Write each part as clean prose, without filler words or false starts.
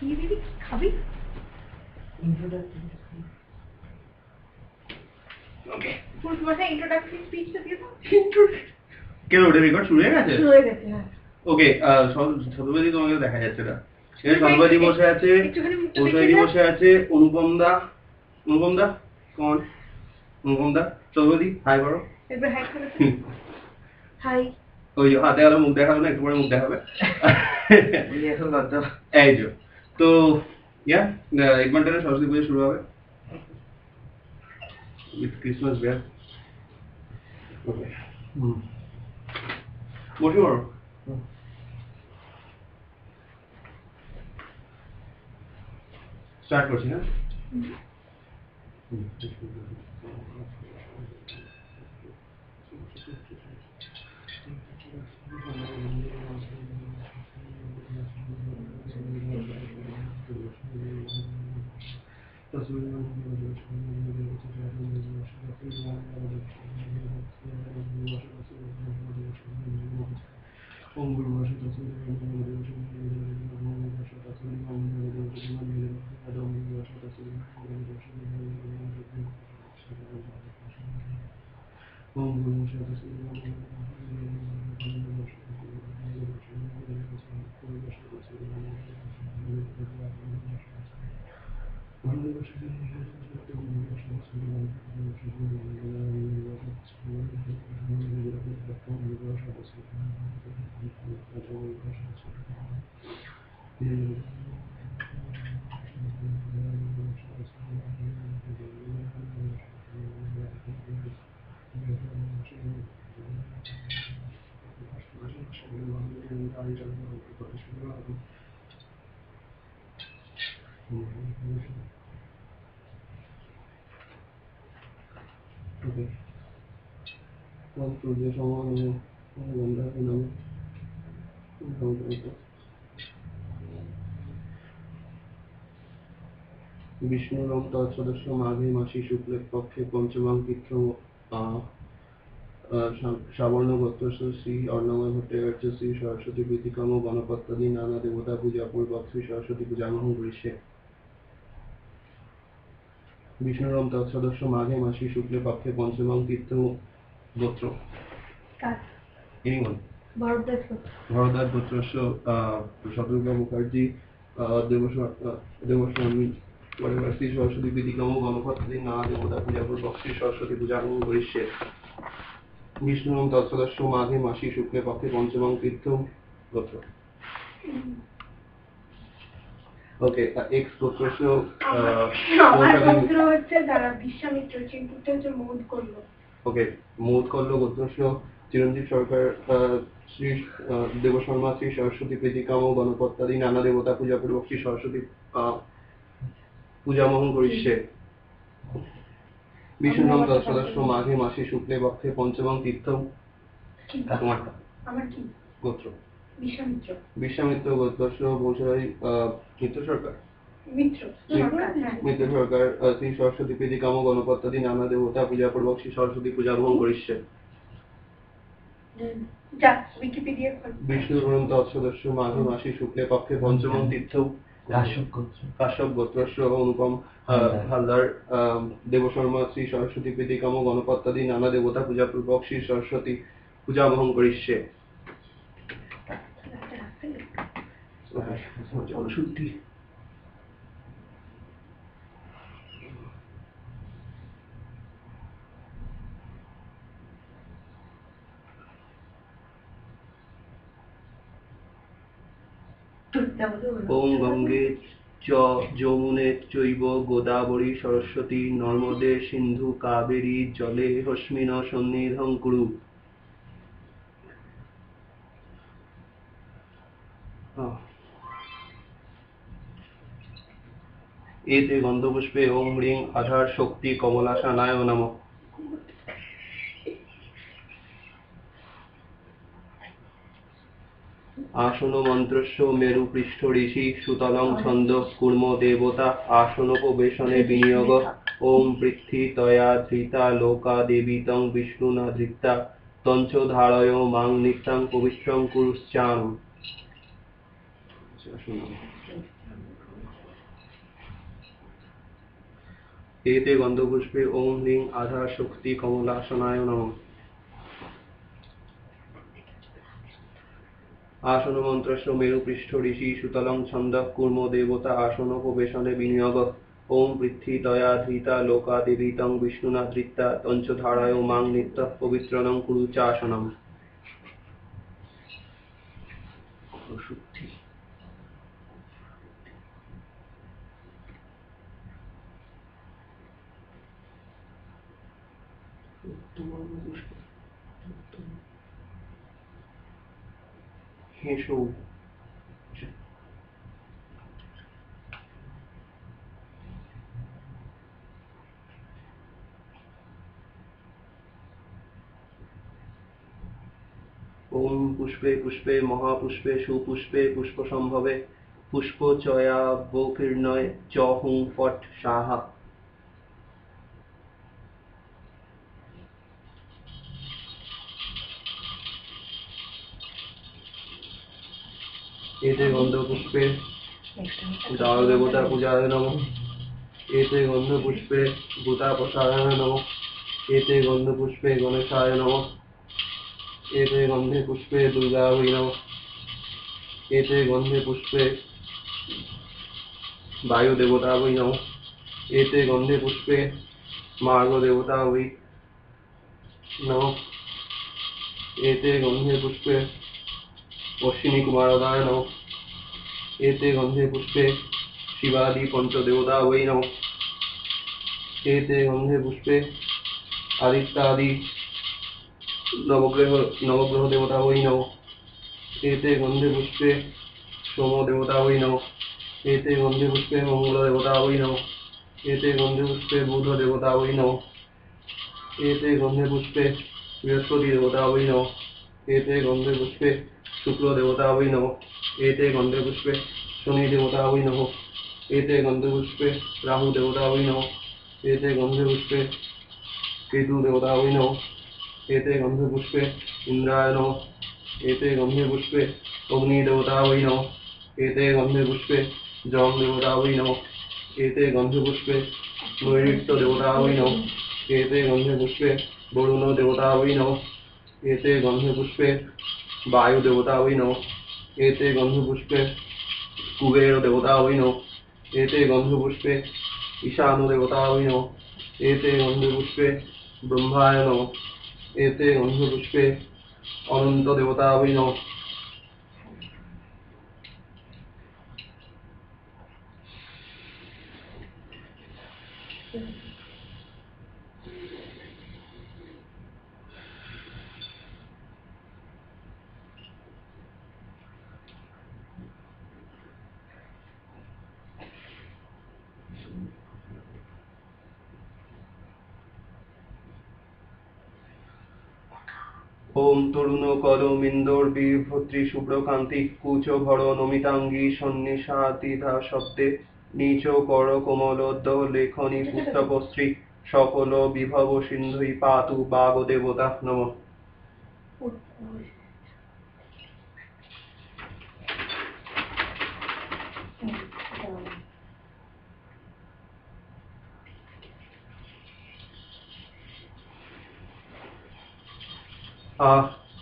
কি দিবি খাবি ওকে পুরো তোমার ইন্ট্রোডাকশন স্পিচটা দিয়ে দাও কেন ওটা রেকর্ড শুরু হয়ে গেছে হ্যাঁ ওকে সর্ববাদী তোমাকে দেখা যাচ্ছে না এর সর্ববাদী বসে আছে বসে আছে অনুপম দা কোন অনুপম দা সর্ববাদী হাই করো একবার হাই করো হাই ওই হাতে গেলে মুখ দেখাবে না একটু পরে মুখ দেখাবে এই যে তো ইয়া 1 ঘন্টায় সরস্বতী পুজো শুরু হবে with Christmas bear okay বসে পড়ো স্টার্ট করছি না Okay. One to the someone বিষ্ণুরম তৎসদস্য মাঘে মাসি শুক্লের পক্ষে পঞ্চমাং তীর্থ শ্রাবণ গোত্রস্য শ্রী অর্ণময় ভট্টাচার্য শ্রী সরস্বতী প্রীতিকম গণপত্যাদি নানা দেবতা পূজা পূর্বক শ্রী সরস্বতী পূজাগ্রহণ করিছে বিষ্ণুরম তৎসদস্য মাঘে মাসি শুক্লে পক্ষে পঞ্চমাং তীর্থ গোত্র ভরদ্বাজ গোত্রস্য শতরূপা মুখার্জি দেবস্বামী শ্রী সরস্বতী প্রীতিকম গণপত্যাদি নানা দেবতা পূজা পূর্বক শ্রী সরস্বতী পূজাগ্রহণ করিছে বিষ্ণুরম তৎসদস্য মাঘে মাসি শুক্লে পক্ষে পঞ্চমাং তীর্থ গোত্র ওকে এক্স গোত্রস্য আমার গোত্র হচ্ছে যারা বিশ্বামিত্র চিন্তিত হচ্ছে মোদ করলো ওকে মোদ করলো গোত্রস্য চিরঞ্জীব সরকার শ্রী দেবশর্মা শ্রী সরস্বতী প্রীতিকাম গণপত্যাদি নানা দেবতা পূজা পূর্বক শ্রী সরস্বতী পূজামোহন করিছে বিষ্ণুরম তৎসদস্য মাঘে মাসি শুক্লে পক্ষে পঞ্চমাং তীর্থ আমার কি গোত্র বিশ্বামিত্র গোত্রস্য বংশধারী মিত্র সরকার মিত্র সরকার শ্রী সরস্বতী প্রীতিকাম গণপত্যাদি নানা দেবতা পূজা পূর্বক শ্রী সরস্বতী পূজা গ্রহণ করিছে বিষ্ণুরম তৎসদস্য মাঘে মাসি শুক্লে পক্ষে পঞ্চমাং তীর্থ কাশ্যপ গোত্রস্য অনুপম হালদার দেবশর্মা শ্রী সরস্বতী প্রীতিকাম গণপত্যাদি নানা দেবতা পূজা পূর্বক শ্রী সরস্বতী পূজা গ্রহণ করিছে জলশুদ্ধি ওম গঙ্গে চ যমুনে চৈব গোদাবরী সরস্বতী নর্মদে সিন্ধু কাবেরী জলে হস্মিন সন্নিধিং কুরু এতে গন্ধপুষ্পে ওম হ্রিং আধার শক্তি কমলাসানায় নমঃ আসন মন্ত্রস্য মেরু পৃষ্ঠ ঋষি সুতলং ছন্দ কুর্ম দেবতা আসনোপবেশনে বিনিয়োগ ওম পৃথ্বী তয়া ধৃতা লোকা দেবীতং বিষ্ণুনা ধৃতা তঞ্চ ধারয় মাং নিত্যং পবিত্রং কুরুশ্চান एते गन्धपुष्पे ओं ह्रीं आधा शक्ति कमलासनाय नमः। आसन मंत्रस्य मेरुपृष्ठ ऋषि सुतलं छन्दः कूर्मो देवता आसनोपवेशने विनियोग। ओं पृथ्वी तया धृता लोका देवी तं विष्णुना धृता तंच धारायो मां नित्यः पवित्रनं कुरु चासनम्। हेशो ओम पुष्पे पुष्पे महापुष्पे सुपुष्पे पुष्पसंभवे पुष्पचयावकीर्णय च हुं फट् स्वाहा। एते गन्धपुष्पे दारुदेवता पूजाय नमः। एते गन्धपुष्पे भूतापसाराय नमः। एते गन्धपुष्पे गणेशाय नमः। एते गन्धे पुष्पे दुर्गायै नमः। एते गन्धे पुष्पे वायुदेवतायै नमः। एते गन्धे पुष्पे मार्गदेवतायै नमः। एते गन्धे पुष्पे अश्विनी कुमारदाय नमः। एते गन्धे पुष्पे शिवादि पंचदेवतायै नमः। एते गन्धे पुष्पे आदित्यादि नवग्रह देवतायै नमः। एते गन्धे पुष्पे सोम देवतायै नमः। एते गन्धे पुष्पे मंगल देवतायै नमः। एते गन्धे पुष्पे बुध देवतायै नमः। एते गन्धे पुष्पे बृहस्पति देवतायै नमः। एते गन्धे पुष्पे शुक्ल देवतायै नमः। एते गन्धे पुष्पे शनि देवतायै नमः। एते गन्धे पुष्पे राहु देवतायै नमः। एते गन्धे पुष्पे केतु देवतायै नमः। एते गन्धे पुष्पे इंद्राय नमः। एते गन्धे पुष्पे अग्नि देवतायै नमः। एते गन्धे पुष्पे जम देवतायै नमः। एते गन्धे पुष्पे नैऋत्य देवतायै नमः। एते गन्धे पुष्पे वरुण देवतायै नमः। एते गन्धे पुष्पे वायु देवतायै नमः। एते गन्धे पुष्पे कुबेर देवतायै नमः। एते गन्धे पुष्पे ईशान देवतायै नमः। एते गन्धे पुष्पे ब्रह्माय नमः। एते गन्धे पुष्पे अनंत देवतायै नमः। ओम तरुण करमिंदोर्बिभद्री शुभ्रकांति कुच भर नमितांगी सन्निशातिधा शब्दे नीच कर कोमलोद्ध लेखनी पुस्तकश्री सकल विभव सिंधु पातु बागदेवता नमः।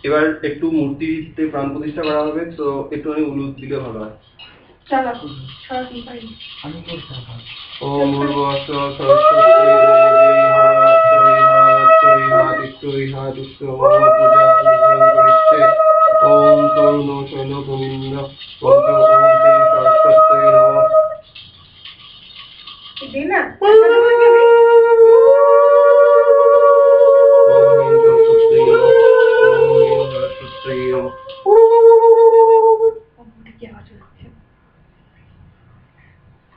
এবার একটু মূর্তিতে প্রাণ প্রতিষ্ঠা করা হবে, তো একটুখানি উলুদ দিলে ভালো হয়। ওম ভূর্ভুবস্সু সরস্বতী ওম তরুণ শৈল গোবিন্দ ওম সরস্বতী নমঃ।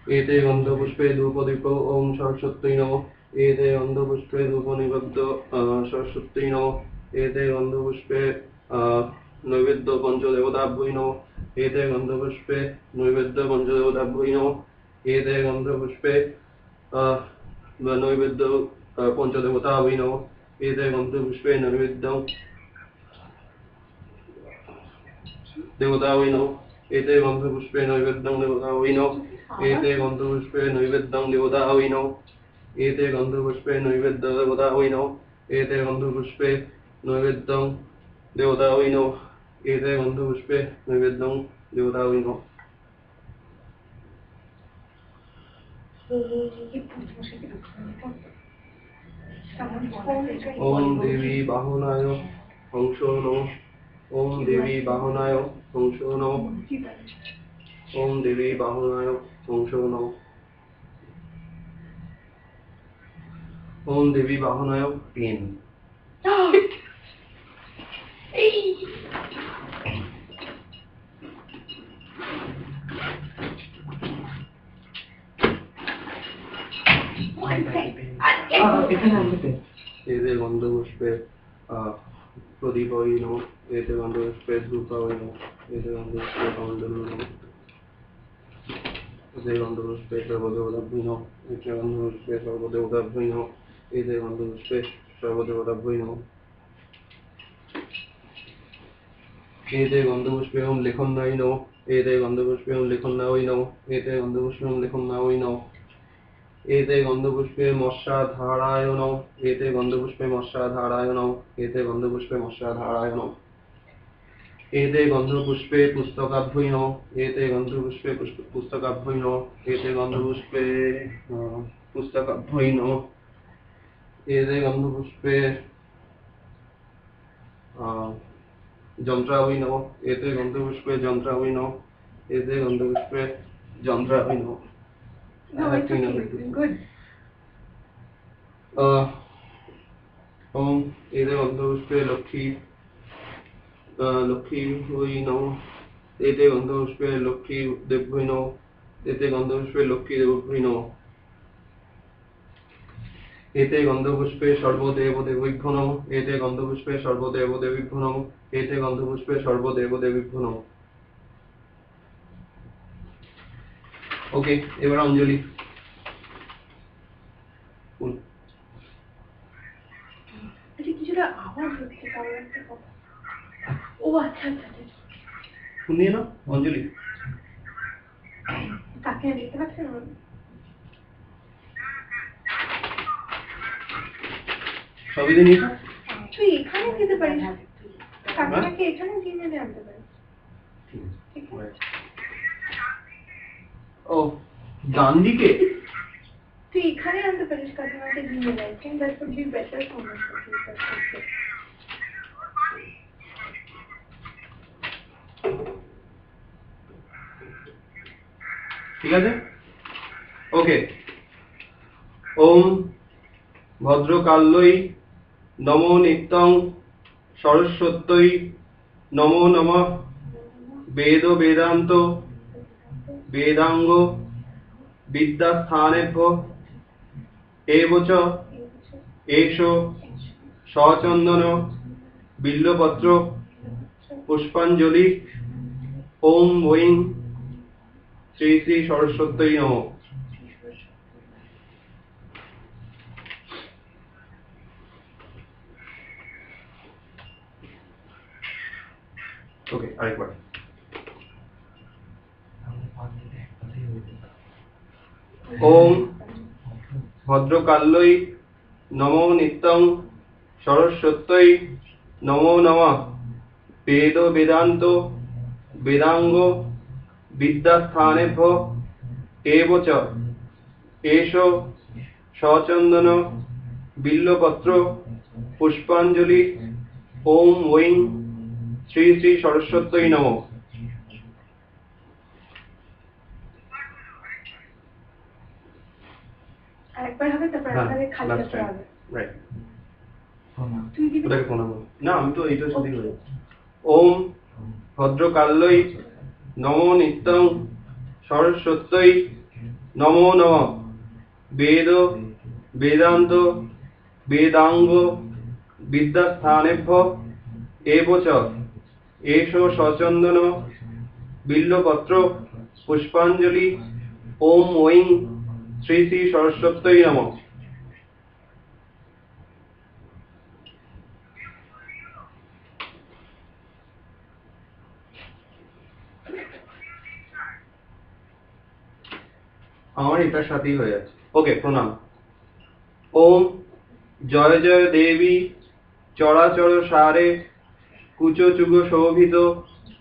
एते गन्धपुष्पे धूपदीप ओम सरस्वती नमः। एते गन्धपुष्पे धूपनिबद्ध सरस्वती नमः। एते गन्धपुष्पे नैवेद्य पंचदेवताभ्यै नमः। एते गन्धपुष्पे नैवेद्य पंचदेवताभ्यै नमः। एते गन्धपुष्पे नैवेद्य पंचदेवताभ्यै नमः। एते गन्धपुष्पे नैवेद्य देवताभ्यै नमः। एते गन्धपुष्पे नैवेद्यं देवताभ्यै नमः। एते गन्धपुष्पे नैवेद्यं देवताभ्यै नमः। एते गन्धपुष्पे नैवेद्य देवता वै नमः एते गन्धपुष्पे नैवेद्यं देवता वै नमः एते गन्धपुष्पे नैवेद्यं देवता वै नमः ओम देवी बाहुनाय हंसो नमः ओम देवी बाहुनाय हंसो नमः ओम देवी बाहुनाय हंसो नमः ओम देवी बाहुनाय पेन एते गन्धपुष्पे प्रदीप वै नमः एते गन्धपुष्पे धूप वै नमः एते गन्धपुष्पे कमण्डलु नमः एते गन्धपुष्पे सर्वदेवताभ्यो नमः एते गन्धपुष्पे सर्वदेवताभ्यो नमः एते गन्धपुष्पे सर्वदेवताभ्यो नमः एते गन्धपुष्पे ओम लेखन्नाय नमः एते गन्धपुष्पे ओम लेखन्नाय नमः एते गन्धपुष्पे ओम लेखन्नाय नमः एते गन्धपुष्पे मत्स्याधाराय नमः एते गन्धपुष्पे मत्स्याधाराय नमः एते गन्धपुष्पे मत्स्याधाराय नमः एते गन्धपुष्पे पुस्तकाभ्यो नमः एते गन्धपुष्पे पुस्तकाभ्यो नमः एते गन्धपुष्पे पुस्तकाभ्यो नमः एते गन्धपुष्पे जन्त्रावै नमः एते गन्धपुष्पे जन्त्रावै नमः एते गन्धपुष्पे जन्त्रावै नमः No, it's okay. Good. ओम एते गन्धपुष्पे लक्ष्मी लक्ष्मी वै नमः एते गन्धपुष्पे लक्ष्मी देव्यै नमः एते गन्धपुष्पे लक्ष्मी देव्यै नमः एते गन्धपुष्पे सर्वदेवदेवेभ्यो नमः एते गन्धपुष्पे सर्वदेवदेवेभ्यो नमः एते गन्धपुष्पे सर्वदेवदेवेभ्यो नमः ओके এবার অঞ্জলি আচ্ছা কিছুটা আওয়াজ হচ্ছে কারণ একটা কথা ও আচ্ছা আচ্ছা শুনিয়ে না অঞ্জলি কাকে দেখতে পাচ্ছেন সবই দিনই তুই এখানে যেতে পারিস কাকে এখানে জিমেলে আনতে পারিস ঠিক আছে ও ডান দিকে তুই এখানে আনতে পারিস কাকিমাকে জিমেলে I think that would be better for my ঠিক আছে ওকে ওম ভদ্রকাল্যই নমো নিত্যং সরস্বত্যই নমো নমঃ বেদ বেদান্ত বেদাঙ্গ বিদ্যাস্থানেভ্যো এব চ এষো সচন্দন বিল্লপত্র পুষ্পাঞ্জলি ওম ঐং শ্রী শ্রী সরস্বত্যই নমঃ ওকে আরেকবার ওম ভদ্রকাল্যই নমো নিত্যং সরস্বত্যই নমো নমঃ বেদ বেদান্ত বেদাঙ্গ বিদ্যাস্থানেভ্যো এব চ এষো সচন্দন বিল্লপত্র পুষ্পাঞ্জলি ওম ঐং শ্রী শ্রী সরস্বত্যই নমঃ আরেকবার হবে তারপর আপনাদের খালি করতে হবে রাইট তুই কি ওটাকে প্রণাম না আমি তো এইটার সাথে করি ওম ভদ্রকাল্যই নমো নিত্যং সরস্বত্যই নমো নমঃ বেদ বেদান্ত বেদাঙ্গ বিদ্যাস্থানেভ্যো এব চ এষো সচন্দন বিল্লপত্র পুষ্পাঞ্জলি ওম ঐং শ্রী শ্রী সরস্বত্যই নমঃ আমার এটার সাথেই হয়ে যাচ্ছে ওকে প্রণাম ओम जय जय देवी चराचर सारे कुचचुग शोभित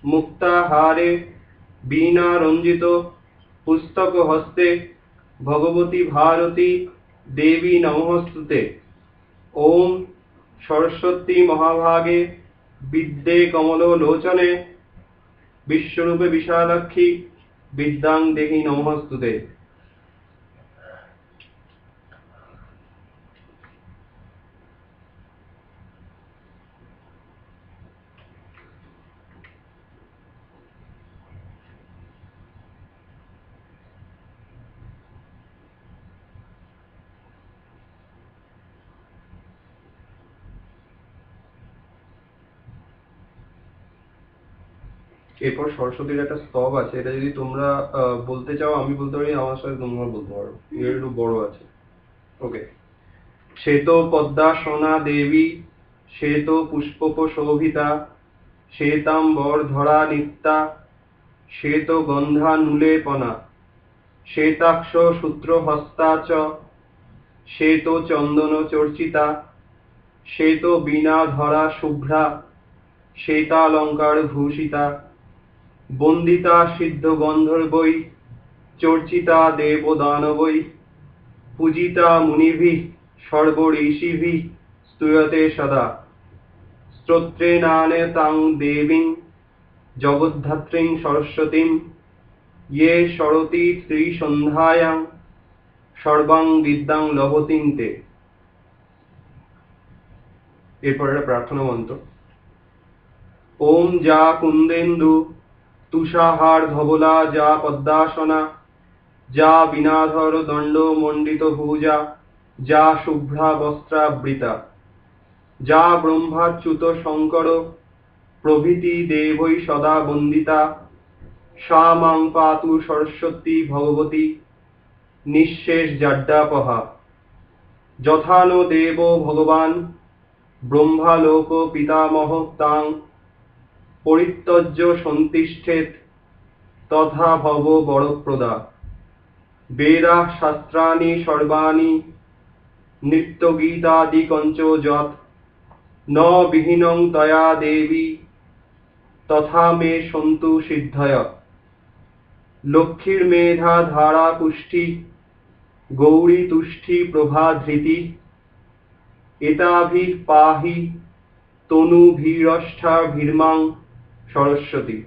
मुक्ताहारे बीना रंजित पुस्तक हस्ते भगवती भारती देवी नमोस्तुते। ओम सरस्वती महाभागे विद्ये कमलो लोचने विश्वरूपे विशालाक्षी विद्यां देहि नमोस्तुते। এরপর সরস্বতীর একটা স্তব আছে, এটা যদি তোমরা বলতে চাও আমি বলতে পারি, আমার সাথে তোমরা বলতে পারো, এর একটু বড় আছে। ওকে। শ্বেত পদ্মাসনা দেবী শ্বেত পুষ্পক শোভিতা শ্বেতাম্বর ধরা নিত্যা শ্বেত গন্ধা নুলেপনা শ্বেতাক্ষ সূত্র হস্তা চ শ্বেত চন্দন চর্চিতা শ্বেত বীণা ধরা শুভ্রা শ্বেতালঙ্কার ভূষিতা বন্দিতা সিদ্ধ গন্ধর্বৈ চর্চিতা দেব দানবৈ পূজিতা মুনিভিঃ সর্ব ঋষিভিঃ স্তূয়তে সদা স্তোত্রেণানে তাং দেবীং জগদ্ধাত্রীং সরস্বতীং ইয়ে সরতি ত্রিসন্ধ্যায়াং সর্বাং বিদ্যাং লভতিং তে। এরপর একটা প্রার্থনা মন্ত্র। ওম যা কুন্দেন্দু তুষাহার ধবলা যা পদ্মাসনা যা বিনাধর দণ্ড মণ্ডিত ভুজা যা শুভ্রা বস্ত্রাবৃতা যা ব্রহ্মাচ্যুত শঙ্কর প্রভৃতি দেবৈ সদা বন্দিতা সা মাং পাতু সরস্বতী ভগবতী নিঃশেষ জাড্ডাপহা যথানো দেব ভগবান ব্রহ্মালোক পিতামহ তাং পরিত্যজ্য সন্তিষ্ঠেত তথা ভব বরপ্রদা বেদা শাস্ত্রাণি সর্বাণি নিত্য গীতাদি কঞ্চ যৎ ন বিহীনং তয়া দেবী তথা মে সন্তু সিদ্ধয় লক্ষ্মীর মেধা ধারা পুষ্টি গৌরী তুষ্টি প্রভা ধৃতি এতাভি পাহি তনু ভীরষ্ঠা ভীর্মাং সরস্বতী।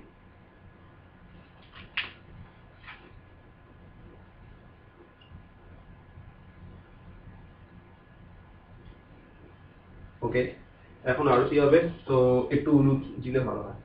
ওকে, এখন আরতি হবে, তো একটু উলু দিলে ভালো হয়।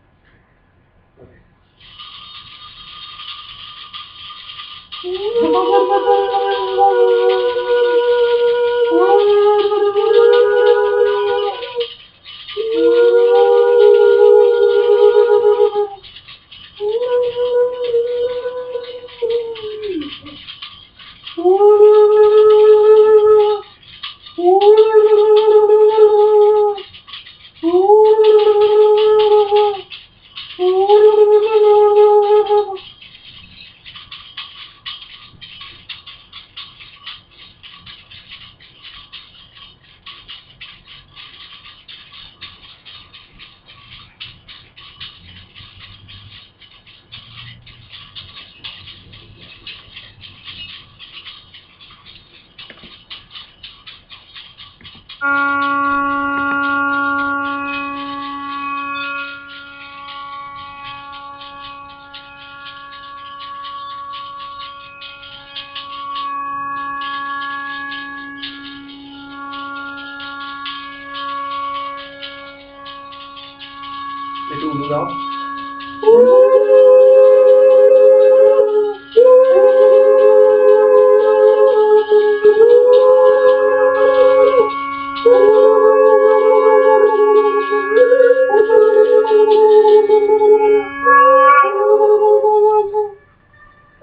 একটু উলু দাও।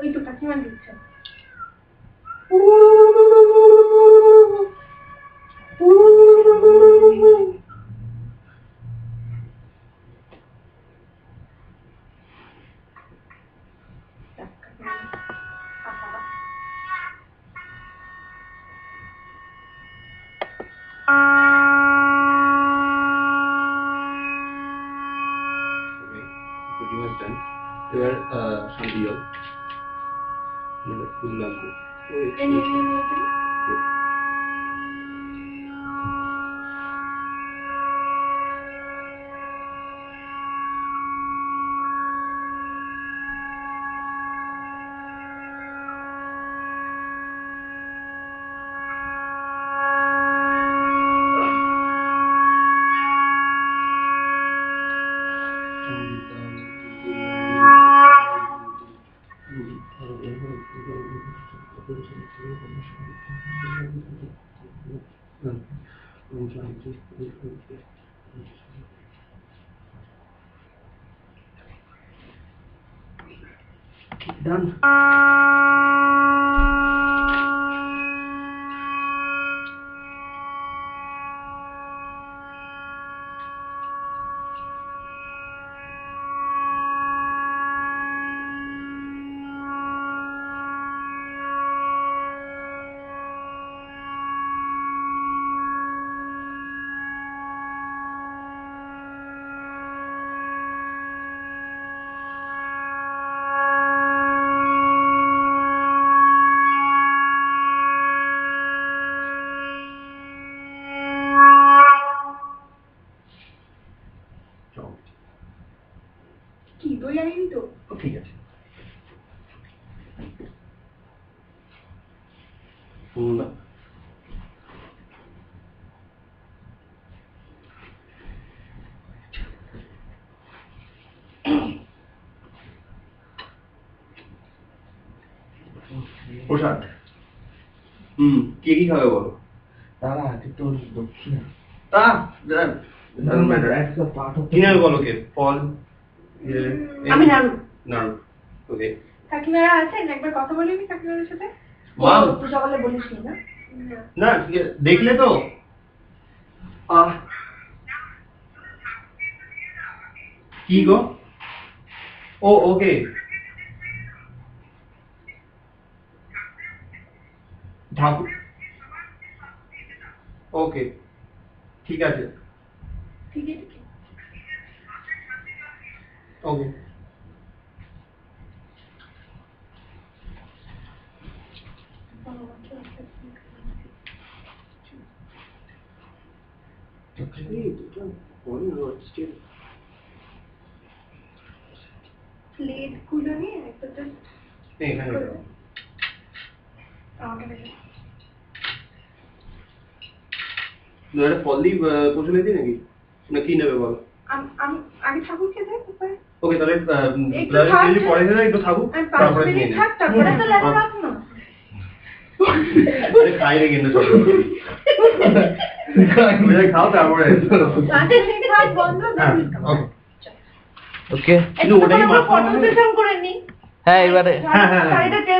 ওই তো কাকিমা দিচ্ছে। pretty much done. এবার শান্তি জল ফুল লাগবে done. কি বই আনিনি তো? ঠিক আছে প্রসাদ কে কি খাবে বলো? তারা আছে তোর দক্ষিণা তা কি নেবে বলো? কে ফল? আমি নাড়ু। নাড়ু, ওকে। কাকিমারা আছেন, একবার কথা বলিনি কাকিমাদের সাথে? মা তুই সকালে বলিস না? না ঠিক আছে, দেখলে তো কি গো? ও ওকে ঠাকুর, ওকে ঠিক আছে ঠিক আছে ওকে। প্লেট গুলো নিয়ে একটা জাস্ট এখানে ফল দিয়ে পৌঁছে দিই নাকি, না কি নেবে বলো? আমি আগে ঠাকুর খেতে তারপরে ওকে তাহলে পরে খেতে একটু থাকুক, তারপরে খেয়ে নেব। তারপরে তো লাগা রাখ না খাই রে কিন্তু চলো খাও তারপরে বন্ধ ওকে কিন্তু ওটাই মাথা ফটো সেশন করে নি। হ্যাঁ এবারে শাড়িটা